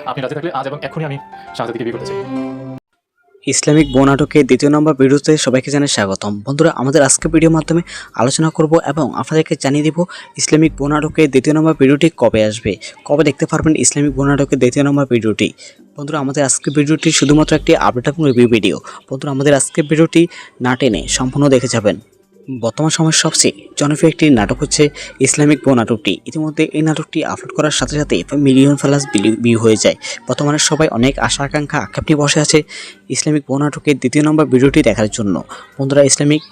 আপনি রাজি থাকলে আজ এবং এখনই আমি শাহজাদিকে বিয়ে করতে চাই। ইসলামিক বউ নাটকের দ্বিতীয় নম্বর ভিডিওতে সবাইকে জানাই স্বাগতম। বন্ধুরা, আমাদের আজকের ভিডিওর মাধ্যমে আলোচনা করব এবং আপনাদেরকে জানিয়ে দিব ইসলামিক বউ নাটকের দ্বিতীয় নম্বর ভিডিওটি কবে আসবে, কবে দেখতে পারবেন ইসলামিক বউ নাটকের দ্বিতীয় নম্বর ভিডিওটি। বন্ধুরা, আমাদের আজকের ভিডিওটি শুধুমাত্র একটি আপডেট এবং রিভিউ ভিডিও। বন্ধুরা, আমাদের আজকের ভিডিওটি না টেনে সম্পূর্ণ দেখে যাবেন। বর্তমান সময়ের সবচেয়ে জনপ্রিয় একটি নাটক হচ্ছে ইসলামিক বউ নাটকটি। ইতিমধ্যে এই নাটকটি আপলোড করার সাথে সাথে মিলিয়ন প্লাস ভিউ হয়ে যায়। বর্তমানে সবাই অনেক আশা আকাঙ্ক্ষা আক্ষেপ নিয়ে বসে আছে ইসলামিক বউ নাটকের দ্বিতীয় নম্বর ভিডিওটি দেখার জন্য। বন্ধুরা, ইসলামিক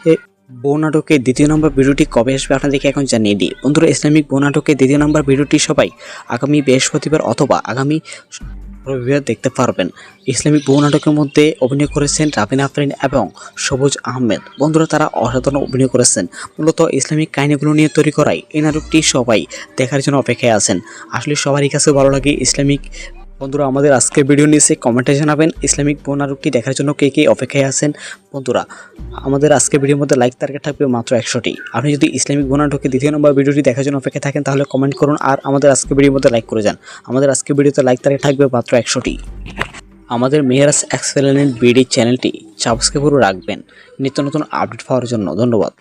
বউ নাটকের দ্বিতীয় নম্বর ভিডিওটি কবে আসবে আপনাদেরকে এখন জানিয়ে দিই। বন্ধুরা, ইসলামিক বউ নাটকের দ্বিতীয় নম্বর ভিডিওটি সবাই আগামী বৃহস্পতিবার অথবা আগামী রবিবার দেখতে পারবেন। ইসলামিক বউ নাটকের মধ্যে অভিনয় করেছেন রাবিনা আফরিন এবং সবুজ আহমেদ। বন্ধুরা, তারা অসাধারণ অভিনয় করেছেন। মূলত ইসলামিক কাহিনীগুলো নিয়ে তৈরি করাই এই নাটকটি সবাই দেখার জন্য অপেক্ষায় আছেন। আসলে সবারই কাছে ভালো লাগে ইসলামিক। বন্ধুরা, আমাদের আজকের ভিডিও নিচে কমেন্টে জানাবেন ইসলামিক বউ নাটকটি দেখার জন্য কে কে অপেক্ষায় আছেন। বন্ধুরা, আমাদের আজকের ভিডিওর মধ্যে লাইক টার্গেট থাকবে মাত্র 100টি। আপনি যদি ইসলামিক বউ নাটকের দ্বিতীয় নম্বর ভিডিওটি দেখার জন্য অপেক্ষায় থাকেন তাহলে কমেন্ট করুন আর আমাদের আজকের ভিডিওর মধ্যে লাইক করে যান। আমাদের আজকের ভিডিওতে লাইক টার্গেট থাকবে মাত্র 100টি। আমাদের মেহেরাজ এক্সেলেন্ট বিডি চ্যানেলটি সাবস্ক্রাইব করে রাখবেন নিত্য নতুন আপডেট পাওয়ার জন্য। ধন্যবাদ।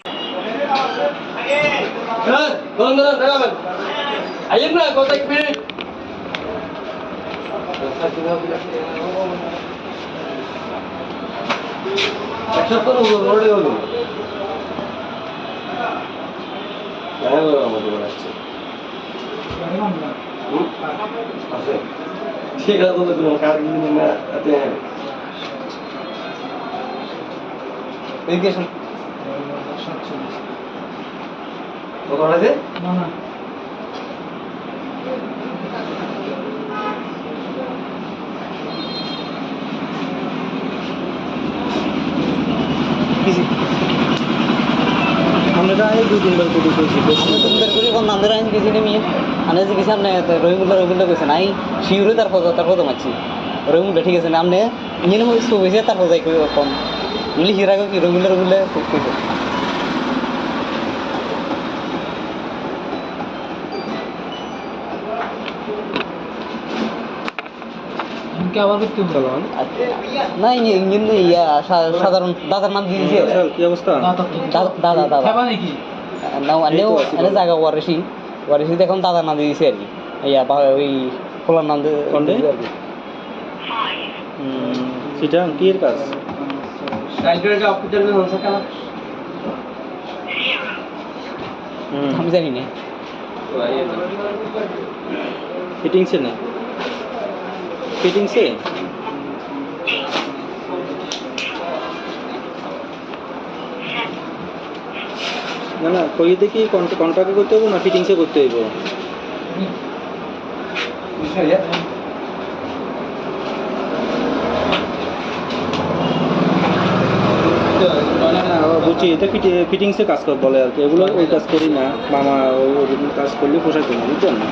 ঠিক আছে, কার কিন্তু না কত আছে না না আমরা আগে দুদিনবার করে কইছি আমরা দুদিনবার করে কোন নামের আইন কিছু নেই আনে যে কিছু আপনি রহিমুল্লাহ কইছেন আই শিউরে তার ফটো মারছি রহিমুল্লাহ ঠিক আছে না আপনি ইঞ্জিন মধ্যে শুয়েছে তার ফটো কই কম মিলি হিরাগো কি রহিমুল্লাহ কইছে কি আবার করতে বলো না ইঞ্জিন ইয়া সাধারণ দাদার নাম দিয়ে দিয়েছে কি অবস্থা দাদা খাবা নাকি না আনেও আনে জায়গা ওয়ারিশি দেখুন দাদার নাম দিয়ে দিয়েছে আর কি ইয়া ওই খোলার নাম দিয়ে আর কি সেটা কি এর কাজ সাইডের অফিসারের নাম আছে কেন আমি জানি না ফিটিংসে না ফিটিংসে না না কইতে কি কন্ট্রাক্টে করতে হবে না ফিটিংসে করতে হইব বুঝছি, এটা ফিটিংসে কাজ কর বলে আর কি। এগুলো ওই কাজ করি না, মামা ওই কাজ করলে পোষাইতো না, বুঝছেন না।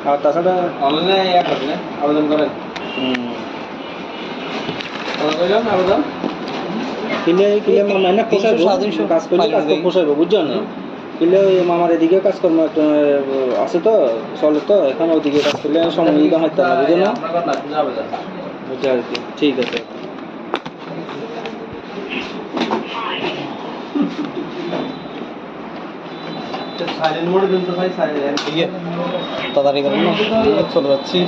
আর তাছাড়া অনলাইনে আবেদন করেন আবেদন কিলে মামা না পোষাইবো, কাজ করলে কাজ পোষাইবো, বুঝছেন না। কিলে ওই মামার এদিকে কাজকর্ম একটা আছে তো চলে, তো এখন ওইদিকে কাজ করলে সময় দিতে হয়তো না, বুঝলেন না। বুঝছে আর কি, ঠিক আছে। সাইলেন্ট মোডে দিন তো ভাই, সাইলেন্ট ঠিক আছে তাড়াতাড়ি করুন না, চলে যাচ্ছি।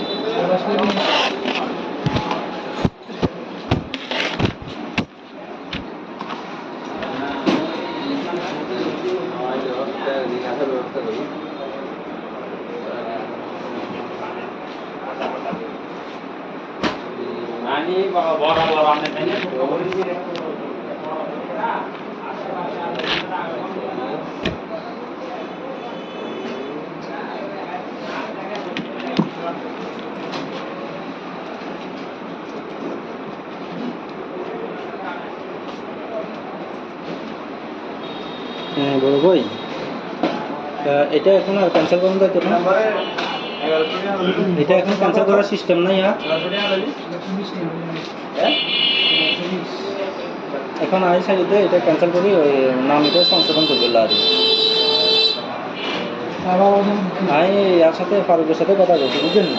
আমি বড় আপনি হ্যাঁ বড় ভাই, এটা এখন আর ক্যান্সেল করুন তো না, এটা এখন ক্যান্সেল করার সিস্টেম নাই। এখন আই সাইডে এটা ক্যান্সেল করি, ওই নাম এটা সংশোধন করবে আর আমি এর সাথে ফারুকের সাথে কথা বলছি, বুঝলেন না?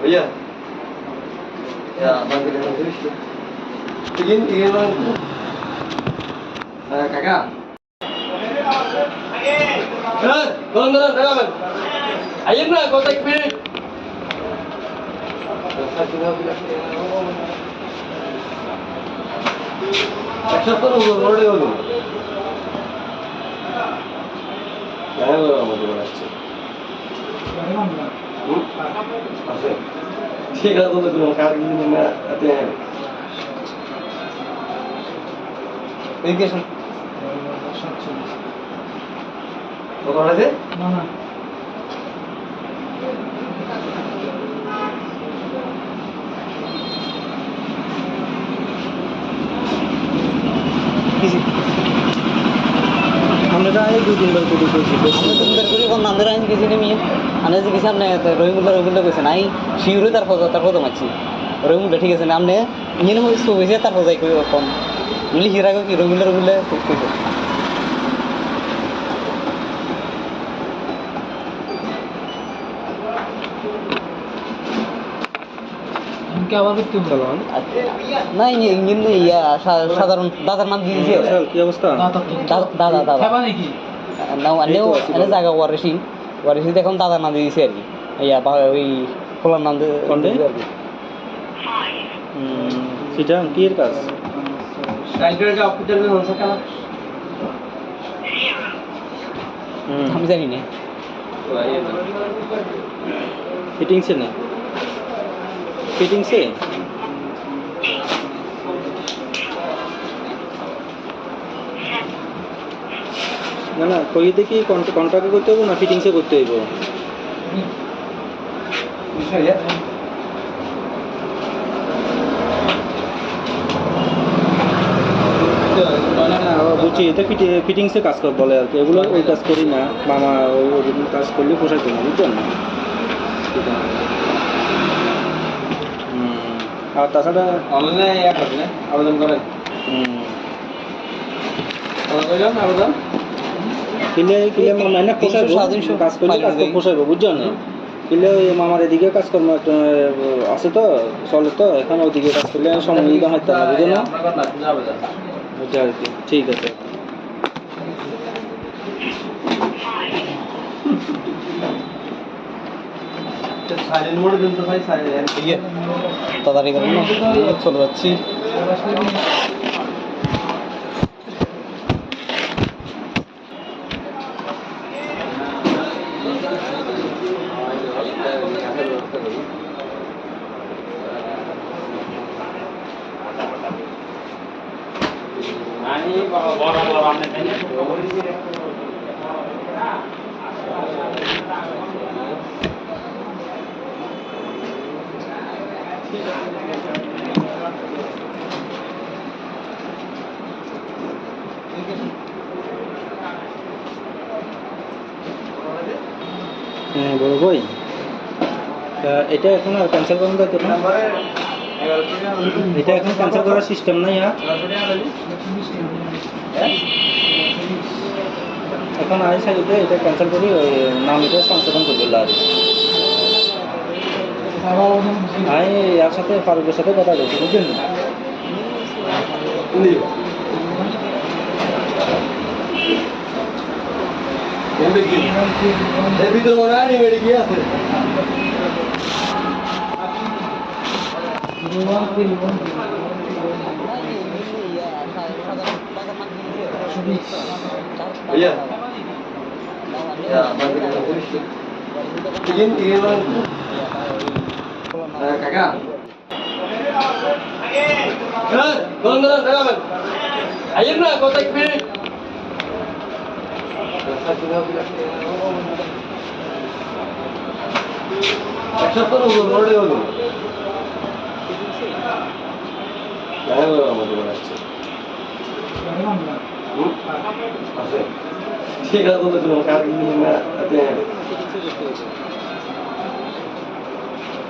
Oye, ya, bagi dengan tulis tu. Ingin mana? Kakak. Tolong, kakak. Ayam nak kontak pilih. Siapa tu road dia tu? Jangan lupa mesti beracun. ঠিক আছে তো কোনো কার কিন্তু না আতে এডুকেশন কত আছে না না আমরা আগে দুদিন বের করে দিয়েছি আমরা তো বের করে কোন নামের আইন কিছু নেই আনে যে কিছু আপনি রহিমুল্লাহ কইছেন আই শিউরে তার ফটো মারছি রহিমুল্লাহ ঠিক আছে না আপনি ইয়ে নয় সব হয়েছে তার ফটো কই কম বলি হিরা কি রহিমুল্লাহ কইছে इनके आवाज कितने चलो না ইঞ্জিন ইয়া সাধারণ দাদার নাম দিয়ে দিয়েছে কি অবস্থা দাদা দাদা খাবা নাকি না আনেও এনে জায়গা ওয়ারেসি এখন দাদার নাম দিয়ে দিয়েছে আর কি ইয়া ওই খোলার নাম দিয়ে আর কি সেটা কি এর কাজ রাইটারের অফিসার এর হচ্ছে কেন আমি জানি না ফিটিংসে না ফিটিংসে না না কই দেখি কন্ট্রাক্টে করতে হবে না ফিটিংসে করতে হইব বুঝছি এটা ফিটিংসে কাজ কর বলে আর কি এগুলো ওই কাজ করি না মামা ওই কাজ করলে পোষাইতো না বুঝছেন না আর তাছাড়া অনলাইনে আবেদন করেন আবেদন মানে পোষাইব কাজ করলে কাজ পোষাইব বুঝছেন না কিলে ওই মামার এদিকে কাজকর্ম একটা আছে তো চলে তো এখন ওইদিকে কাজ করলে সময় দিতে হয়তো না বুঝো না ওইটা আর কি ঠিক আছে সাইলেন্ট মোডে দিন তো ভাই সাইলেন্ট ইয়ে তাড়াতাড়ি করেন না চলে যাচ্ছি হ্যাঁ বড় ভাই এটা এখন আর ক্যান্সেল করুন তো না এটা এখন ক্যান্সেল করার সিস্টেম নাই এখন আই সাইডে এটা ক্যান্সেল করি ওই নাম এটা সংশোধন করবে আর আই এর সাথে ফারুকের সাথে কথা বলছি বুঝলেন না এর ভিতরে মনে হয় বেড়ে গিয়ে আছে Iya. Ya, bagi dengan tulis tu. Ingin mana? Kakak. Tolong, kakak. Ayam nak kontak pilih. Siapa tu road dia tu? Jangan lupa mesti beracun. ঠিক আছে বলে দিলাম কার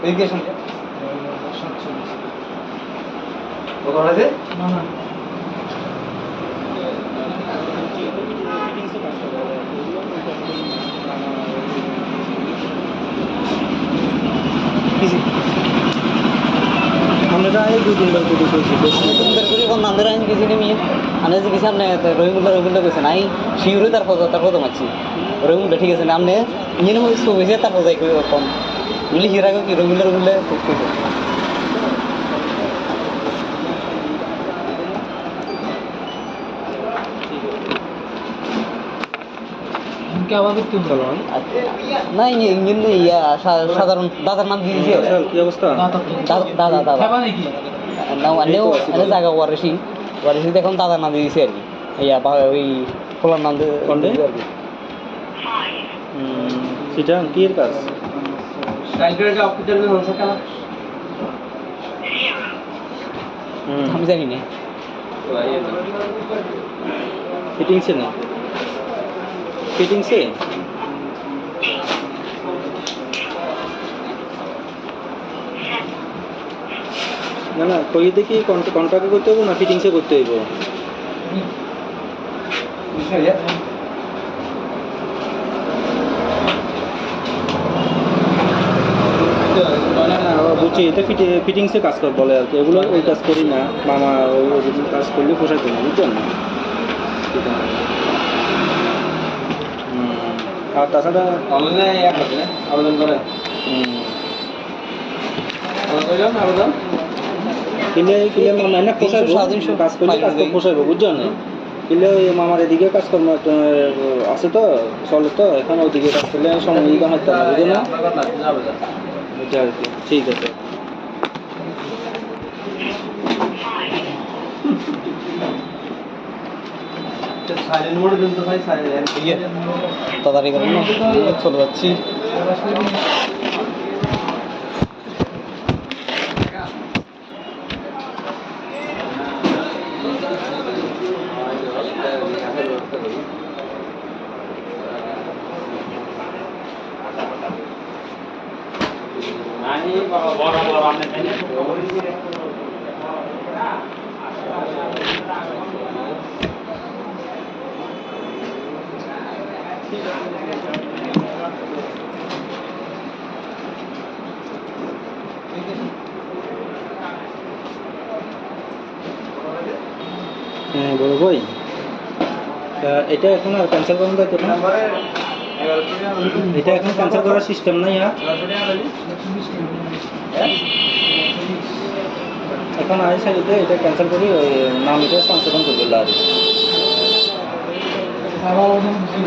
এডুকেশন কত আছে না না আমরা এই 2-3 বার করে কইছি আমি তো বের করি কোন নান্দের আইন কিছু নেই আমি যে কিছু আপনি রহিমুল্লাহ কইছেন আই শিউরে তার কথা মাছি রহিমুল্লাহ ঠিক আছে না আপনি ইয়ে নয় সব হইছে তারপর যাই কই কম বলি হিরা কি রহিমুল্লাহ খুব কইছে ইনকে আবার করতে হবে বলো না ইঞ্জিন ইয়া সাধারণ দাদার নাম দিয়ে দিয়েছে কি অবস্থা দাদা খেবা নাকি না আনেও এনে জায়গা ওয়ারেসি এখন দাদার নাম দিয়ে দিয়েছে আর কি ইয়া ওই খোলার নাম দিয়ে আর কি সেটা কি এর কাজ আমি জানি না फिटिंग से না না কই দেখি কন্ট্রাক্ট করতে হবে না ফিটিংসে করতে হইব বুঝছি এটা ফিটিংসে কাজ কর বলে আর কি এগুলো ওই কাজ করি না মামা ওই কাজ করলে পোষাইতে না বুঝছেন না আর তাছাড়া অনলাইনে আবেদন করে আবেদন কিলে মামা না পোষাইব কাজ করলে কাজ পোষাইব বুঝছেন না কিলে ওই মামার এদিকে কাজকর্ম আছে তো চলে তো এখন ওদিকে কাজ করলে সময় দিতে হয়তো না বুঝো না এটা আর কি ঠিক আছে সাইলেন্ট মোডে দিন তো ভাই সাইলেন্ট তাড়াতাড়ি করুন না চলে যাচ্ছি হ্যাঁ বড় ভাই এটা এখন আর ক্যান্সেল করুন তো না এটা এখন ক্যান্সেল করার সিস্টেম নাই এখন আই সাইডে এটা ক্যান্সেল করি ওই নাম এটা সংশোধন করে দিল আর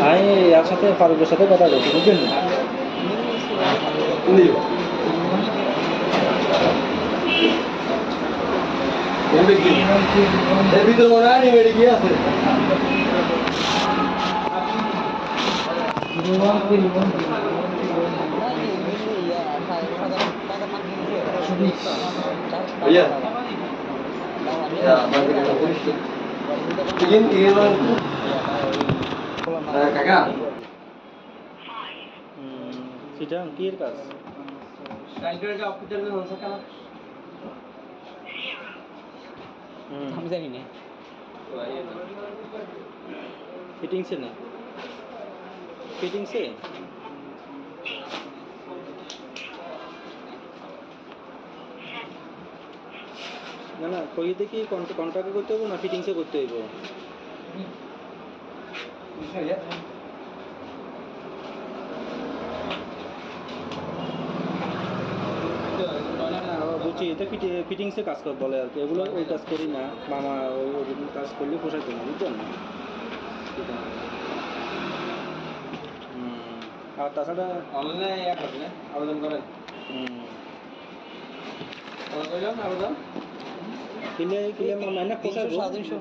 আই এর সাথে ফারুকের সাথে কথা বলছি বুঝলেন না এর ভিতরে মনে হয় মেরে কি আছে কাকা সেটা কি এর কাজ আমি জানি না फिटिंग से না না কই দেখি কন্ট্রাক্ট করতে হবে না ফিটিংসে করতে হইব বুঝছি এটা ফিটিংসে কাজ কর বলে আর কি এগুলো ওই কাজ করি না মামা ওই কাজ করলে পোষাইতে না বুঝছেন না আর তাছাড়া অনলাইনে আবেদন করেন আবেদন কিলে মামা না পোষাইব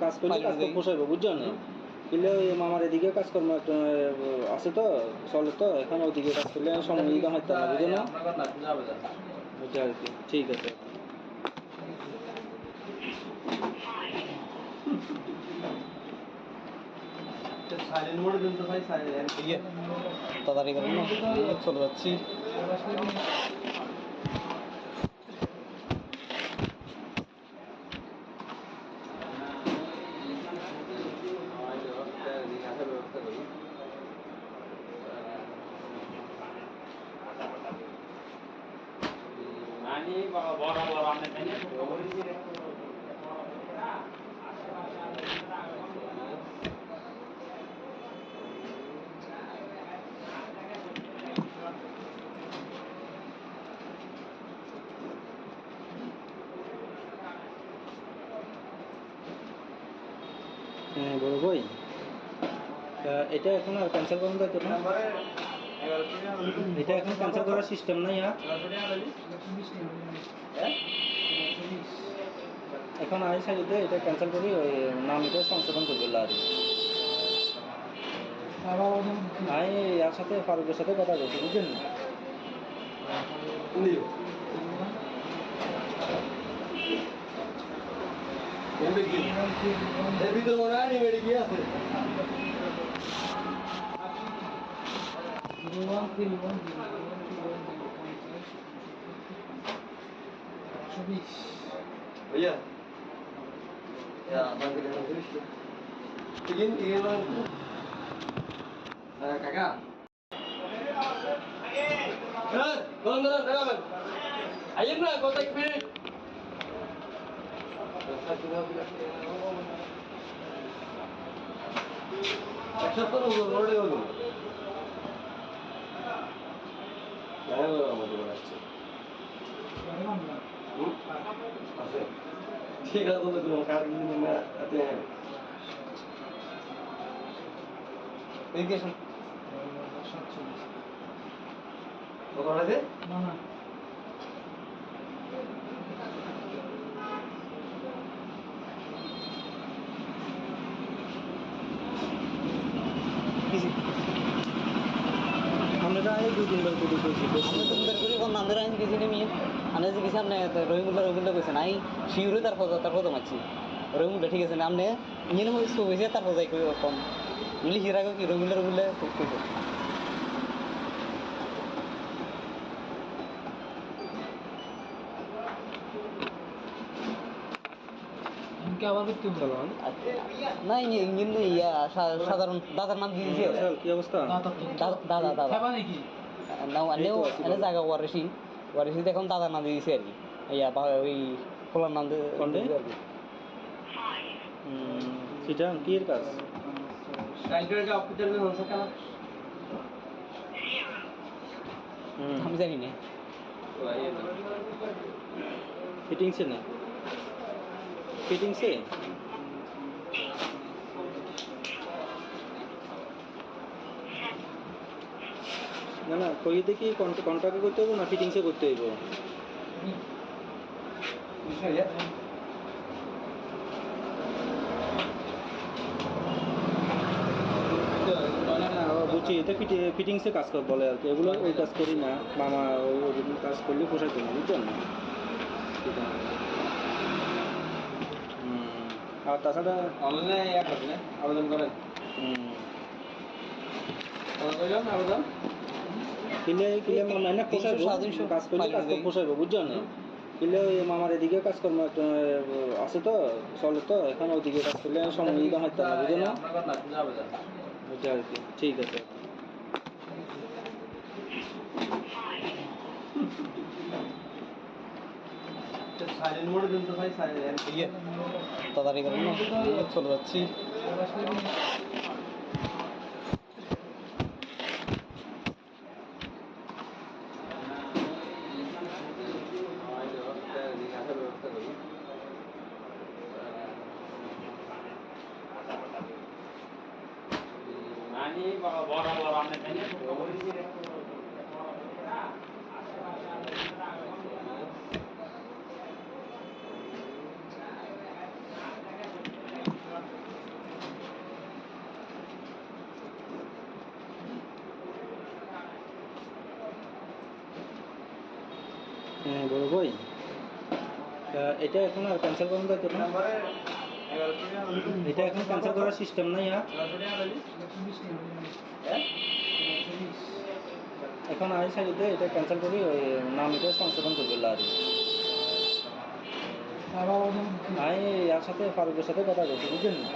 কাজ করলে কাজ পোষাইব বুঝছেন না কিলে ওই মামার এদিকে কাজকর্ম আছে তো চলে তো এখন ওদিকে কাজ করলে সময় দিতে হয়তো না বুঝো না এটা আর কি ঠিক আছে ইয়ে তাড়াতাড়ি করেন না, চলে যাচ্ছি। হ্যাঁ বড় ভাই, এটা এখন আর ক্যান্সেল করার দায়িত্ব না, এটা এখন ক্যান্সেল করার সিস্টেম নাই। এখন আই সাইডে এটা ক্যান্সেল করি, ওই নামটা সংশোধন করবে আর আমি এর সাথে ফারুকের সাথে কথা বলছি, বুঝলেন না? এর ভিতরে মনে হয় মেডি কি আছে? Iya. Ya, bagi dengan tulis. Ingin kakak. Benar, ayo na, kontak pilih. Accept করো রোডে হলো জায়গা আমাদের আছে আছে ঠিক আছে তো কোনো কার কিনে না আতে এডুকেশন কত আছে না না আমরা এই 2 দিন ধরে করি আমি তো বের করি কোন নান্দের আইন কিছু নেই আনে যে কিছু আপনি রহিমুল্লাহ কইছেন আই শিউরে তারপর তো মারছি রহিমুল্লাহ ঠিক আছে না আপনি ইয়ে হইছে কইছে তারপর যাই কই কম মিলি হিরা কি রহিমুল্লাহ কইছে ইনকে আবার করতে বলো না ইঞ্জিন ইয়া সাধারণ দাদার নাম দিয়ে দিয়েছে কি অবস্থা? দাদা খাবা নাকি? না এনে জায়গা ওয়ারেসি এখন দাদার নাম দিয়ে দিয়েছে আর কি ইয়া ওই খোলার নাম দিয়ে আর কি সেটা কি এর কাজ? টাইগারকে অফিসার में हो सका ना আমি জানি না फिटिंग से नहीं, फिटिंग से না না কই দেখি কন্ট্রাক্টে করতে হবে না ফিটিং সে করতে হইব? বুঝছি, এটা ফিটিংসে কাজ কর বলে আর কি, এগুলো ওই কাজ করি না মামা, ওই কাজ করলে পোষাইতে না, বুঝছেন না? আর তাছাড়া অনলাইনে এক আছে না আবেদন করেন আবেদন কিলে মামা না পোষাইব, 300 কাজ করলে কাজ পোষাইব, বুঝছেন না? কিলে ওই মামার এদিকে কাজকর্ম একটা আছে তো, চলে তো, এখন ওইদিকে কাজ করলে সময় দিতে হয় না, বুঝো না? ওইটা আর কি, ঠিক আছে। সাইলেন্ট মোডে দিন তো ভাই, সাইলেন্ট ইয়ে তাড়াতাড়ি করেন না, চলে যাচ্ছি। হ্যাঁ বড় ভাই, এটা এখন আর ক্যান্সেল করার দায়িত্ব না, এটা এখন ক্যান্সেল করার সিস্টেম নাই এখন আই সাইডে এটা ক্যান্সেল করি ওই নাম এটা সংশোধন করবে আর আমি এর সাথে ফারুকের সাথে কথা বলছি বুঝলেন না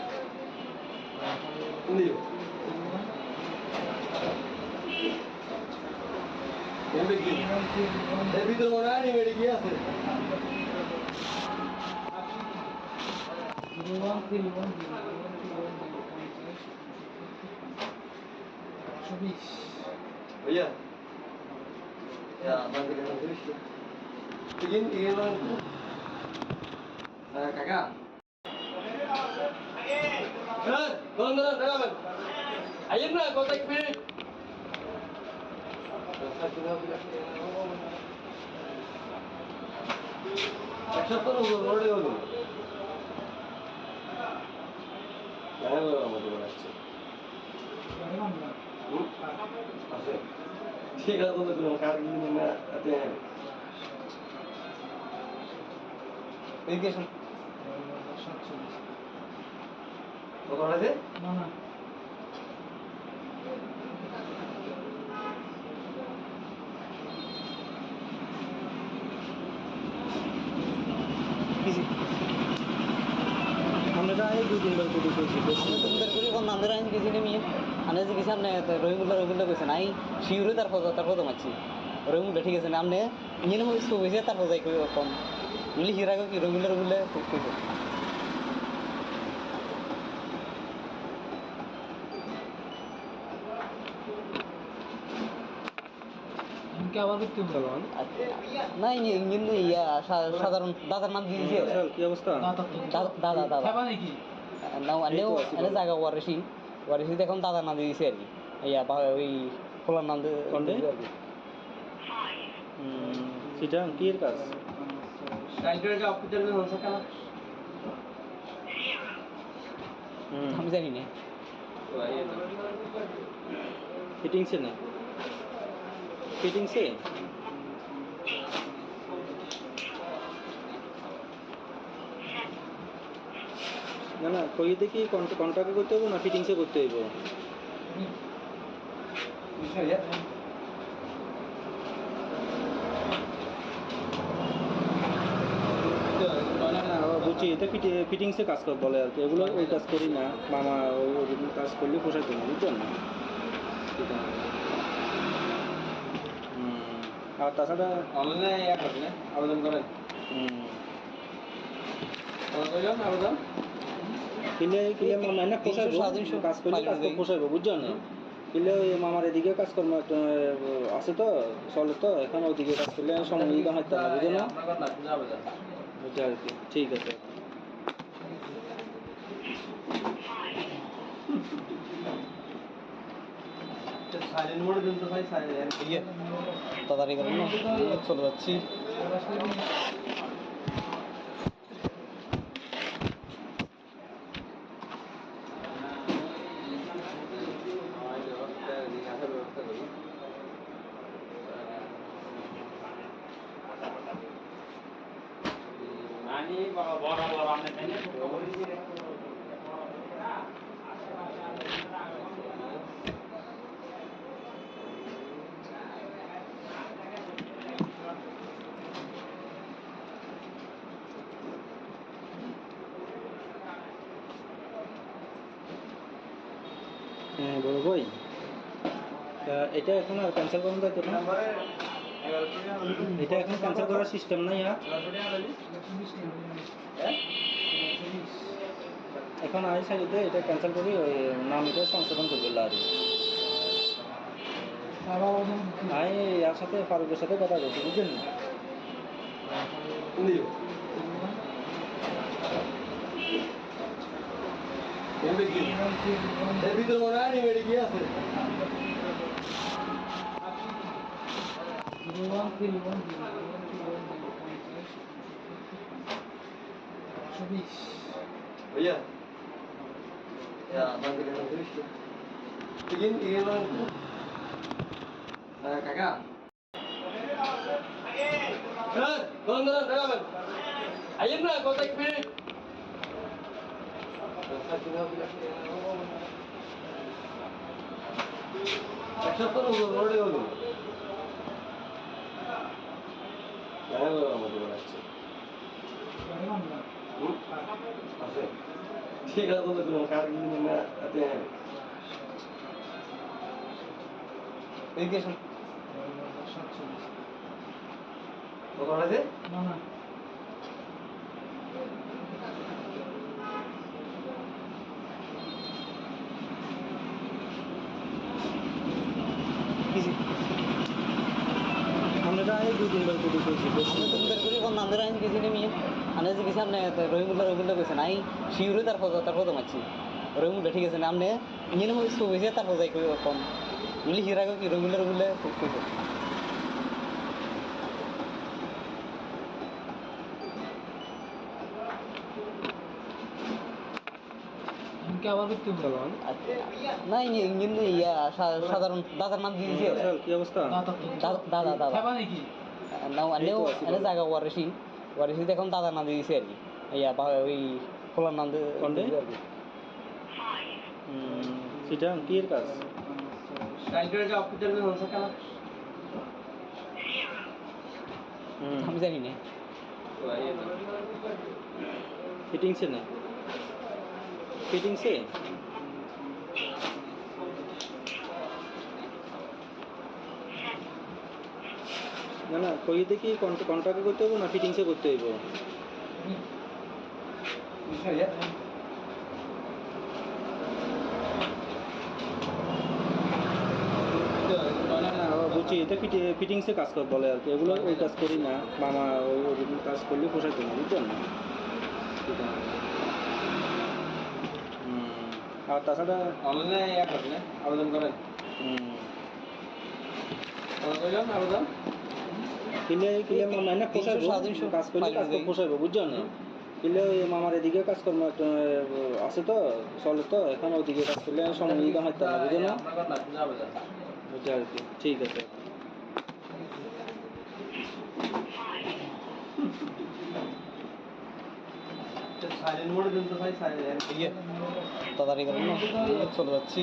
এর ভিতরে মনে হয় রেডি কি আছে भैया या बाकी dengan terus ingin lang kakak benar benar ayun na kontak pilih accept করো রোডে হলো জানা গো আমাদের আসছে আছে ঠিক আছে তো কোনো কার কিনে না আতে এডুকেশন কত আছে আমরা এই 2-3 বার করে কইছি আমি তো সুন্দর করে কোন নান্দরা আইন কিছু নেই আনে যে কিছু আপনি রহিমুল্লাহ কইছেন আই শিউরে তারপর তো মারছি রহিমুল্লাহ ঠিক আছে না আপনি ইঞ্জিন মধ্যে স্কোপ হয়েছে তারপর যাই কম বলি হিরাগো কি রহিমুল্লাহ কইছে না ইঞ্জিন ইয়া সাধারণ দাদার নাম দিয়ে দিয়েছে কি অবস্থা দাদা না আনেও এনে জায়গা ওয়ারেসি এখন দাদার নাম দিয়ে দিয়েছে আর কি ইয়া ওই খোলার নাম দিয়ে আর কি সেটা কি এর কাজ রাইটারকে অফিসার में हो सका আমি জানি না फिटिंग से नहीं फिटिंग से না না কই দেখি কন্ট্রাক্ট করতে হবে না ফিটিং সে করতে হবে বুঝছি এটা ফিটিং সে কাজ কর বলে আর কি এগুলো ওই কাজ করি না মামা ওই কাজ করলে পোষাইতে না বুঝছেন না আর তাছাড়া অনলাইনে ইয়া করবে না আবেদন করেন আবেদন কিলে মামা না পোষাইবো 300 কাজ করলে কাজ পোষাইবো বুঝছেন না কিলে ওই মামার এদিকে কাজকর্ম একটা আছে তো চলে তো এখন ওইদিকে কাজ করলে সময় দিতে হয় না বুঝো না আপনার কথা আপনি আবেদন বুঝা আর কি ঠিক আছে সাইলেন্ট মোডে দিন তো ভাই সাইলেন্ট ইয়ে তাড়াতাড়ি করেন না চলে যাচ্ছি হ্যাঁ বড় ভাই এটা এখন আর ক্যান্সেল করুন যাইতে না এটা এখন ক্যান্সেল করার সিস্টেম নাই এখন আই সাইডে এটা ক্যান্সেল করি ওই নাম এটা সংশোধন করবে আর আমি এর সাথে ফারুকের সাথে কথা বলছি বুঝলেন না এর ভিতরে মনে হয় রেডি কি আছে भैया या बाकी dengan terus ingin lang kakak benar benar ayun na kontak pilih এক সপ্তাহ রোডে হলো আমাদের আসছে আছে ঠিক আছে তো তোমার কার কিনে না এতে এডুকেশন কত আছে আমরা এই 2-3 বার করে কইছি আমি তো বের করি কোন নান্দের আইন গেছি নেমি আনে যে কিছু আপনি রহিমুল্লাহ কইছেন আই শিউরে তারপর মারছি রহিমুল্লাহ ঠিক আছে না আপনি ইঞ্জিন মধ্যে সব হয়েছে তারপর যাই কই কম বলি হিরাগো কি রহিমুল্লাহ কইছে না ইঞ্জিন ইয়া সাধারণ দাদার নাম দিয়ে দিয়েছে চল কি অবস্থা দাদা না এনে জায়গা ওয়ারিসি এখন দাদার নাম দিয়ে দিয়েছে আর কি ইয়া ওই খোলার নাম দিয়ে কোনটা? দিয়েছে আর কি সেটা কি এর কাজ কালকে অফিসার में हो सका আমি জানি না फिटिंग से नहीं फिटिंग से না না কই দেখি কন্ট্রাক্ট করতে হবে না ফিটিং সে করতে হবে না না বুঝছি এটা ফিটিং সে কাজ কর বলে আর কি এগুলো ওই কাজ করি না মামা ওই কাজ করলে পোষাইতে না বুঝছেন না আর তাছাড়া অনলাইনে ইয়া করেন আবেদন করেন আবেদন কিলে মামা না পোষাইবো 300 কাজ করলে কাজ তো পোষাইবো বুঝছেন না কিলে ওই মামার এদিকে কাজকর্ম একটা আছে তো চলে তো এখন ওদিকে কাজ করলে সময় দিতে হয় না বুঝো না আপনার কথা আবেদন বুঝে আর কি ঠিক আছে সাইলেন্ট মোডে দিন তো ভাই সাইলেন্ট তাড়াতাড়ি করেন না চলে যাচ্ছি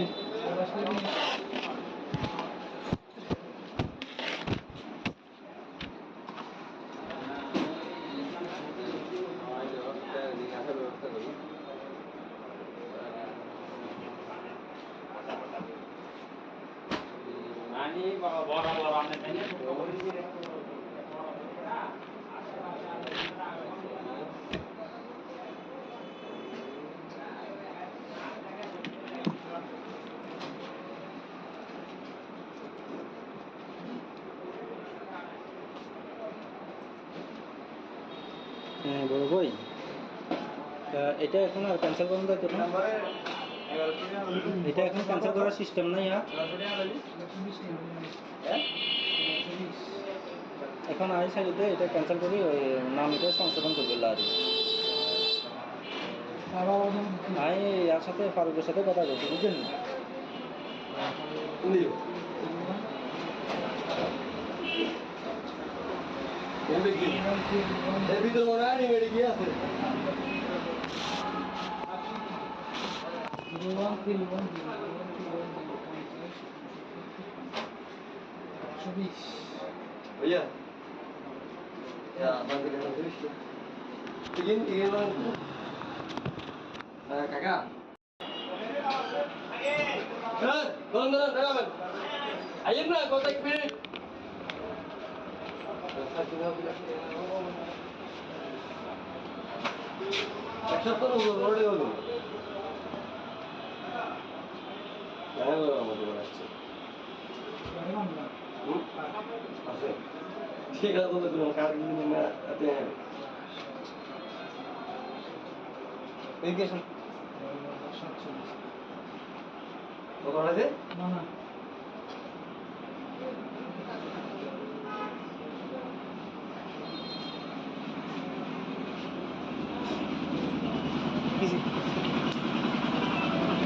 হ্যাঁ বড় ভাই এটা এখন আর ক্যান্সেল করুন যাইতে না এটা এখন ক্যান্সেল করার সিস্টেম নাই এখন আই সাইডে এটা ক্যান্সেল করি ওই নাম এটা সংশোধন করবে আর আমি এর সাথে ফারুকের সাথে কথা বলছি বুঝলেন না এর ভিতরে মনে হয় রেডি কি আছে भैया या बाकी का दृश्य तीन काका सर कौन बराबर आइए ना कौन तक फिर এক সপ্তাহ রোডে হলো আমাদের আসছে আছে ঠিক আছে তো তোমার কার কিনে না এতে এডুকেশন কত আছে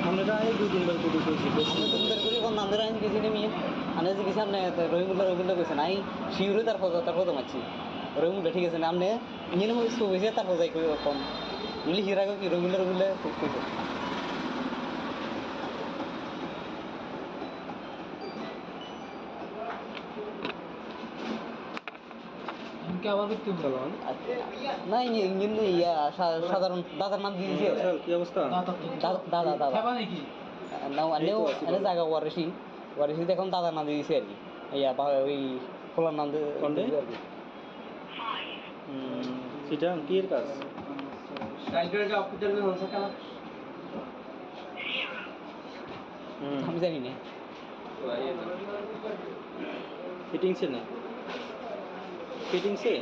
আমরা এই 2-3 বার করে কইছি আমি তো বের করি কোন নান্দের আইন গেছি নেমি আনে যে কিছু আপনি রহিমুল্লাহ কইছেন আই শিউরে তারপর মারছি রহিমুল্লাহ ঠিক আছে না আপনি ইঞ্জিন মধ্যে সব হয়েছে তারপর যাই কই কম বলি হিরাগো কি রহিমুল্লাহ কইছে না ইঞ্জিন ইয়া সাধারণ দাদার নাম দিয়ে দিয়েছে চল কি অবস্থা দাদা না আনেও এনে জায়গা ওয়ারেসি এখন দাদার নাম দিয়ে দিয়েছে আর কি ইয়া ওই খোলার নাম দিয়ে কোনটা? দিয়েছে আর কি সেটা কি এর কাজ আমি জানি না फिटिंग से नहीं फिटिंग से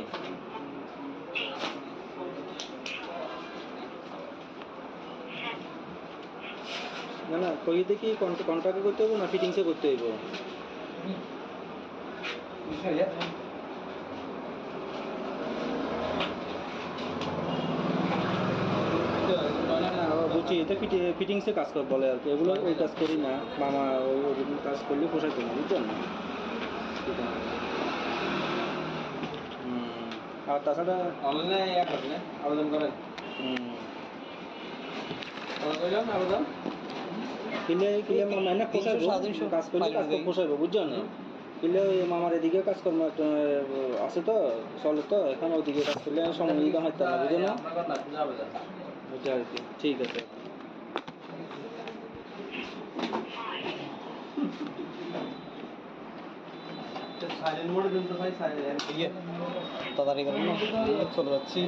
না না কই দেখি কন্ট্রাক্টে করতে হবে না ফিটিংস এ করতে হবে বুঝছি এটা ফিটিংসে কাজ কর বলে আর কি এগুলো ওই কাজ করি না মামা ওই কাজ করলে পোষাইতো না বুঝছেন আর তাছাড়া অনলাইনে আবেদন করেন আবেদন কিলে মানে পোষাইবো 300 কাজ করলে কাজ পোষাইবো বুঝছেন কিলে ওই মামার এদিকে কাজকর্ম একটা আছে তো চলে তো এখন ওদিকে কাজ করলে সময় দিতে হয় না বুঝছেন না বুঝতে আর কি ঠিক আছে সাইলেন্ট মোডে দিন তো ভাই সাইলেন্ট তাড়াতাড়ি করুন না চলে যাচ্ছি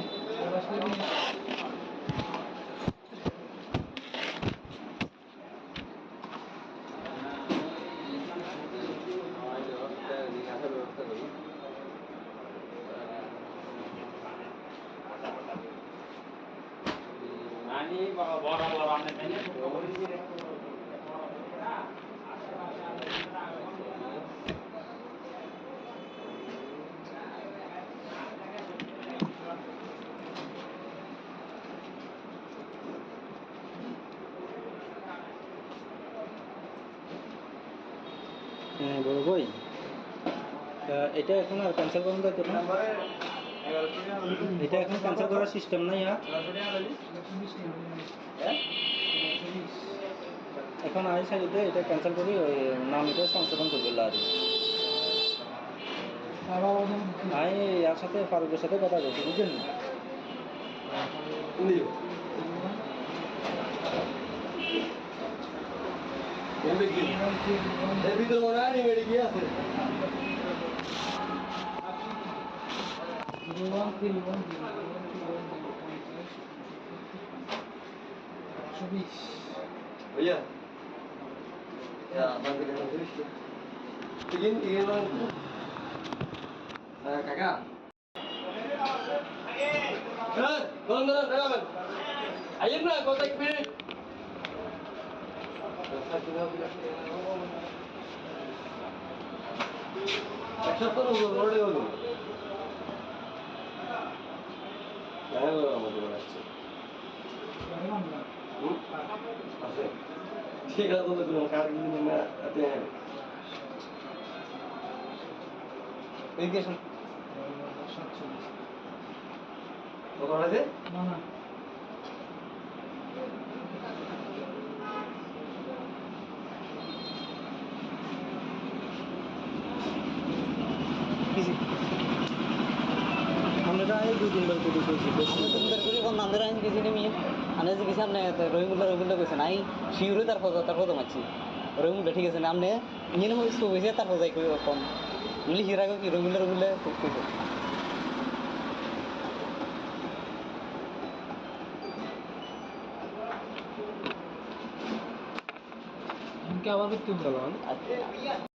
হ্যাঁ বড় ভাই এটা এখন আর ক্যান্সেল করুন তো এটা এখন ক্যান্সেল করার সিস্টেম নাই এখন আই সাইডে এটা ক্যান্সেল করি ওই নাম এটা সংশোধন করবে আর আমি এর সাথে ফারুকের সাথে কথা বলছি বুঝলেন এর ভিতরে মনে হয় রেডি কি আছে भैया या बंद कर दो लेकिन ये लोग काका कौन काका आइए ना कौन तक फिर अच्छा तो रोड है वो क्या है वो मुझे अच्छा ঠিক আছে তো তুমি কার কিনে না আতে এডুকেশন কত আছে আমরা এই দুদিন বার করে দিয়েছি আমি সুন্দর করে কোন নামের আইন গেছি নেমি আনে যে কিছু আপনি রহিমুল্লাহ কইছেন আই শিউরে তার ফটো মারছি রহিমুল্লাহ ঠিক আছে না আপনি ইঞ্জিন হয়ে সব হয়েছে তারপর যাই কই কম লিখিরা কি রহিমুল্লাহ কইছে আবার করতে বললাম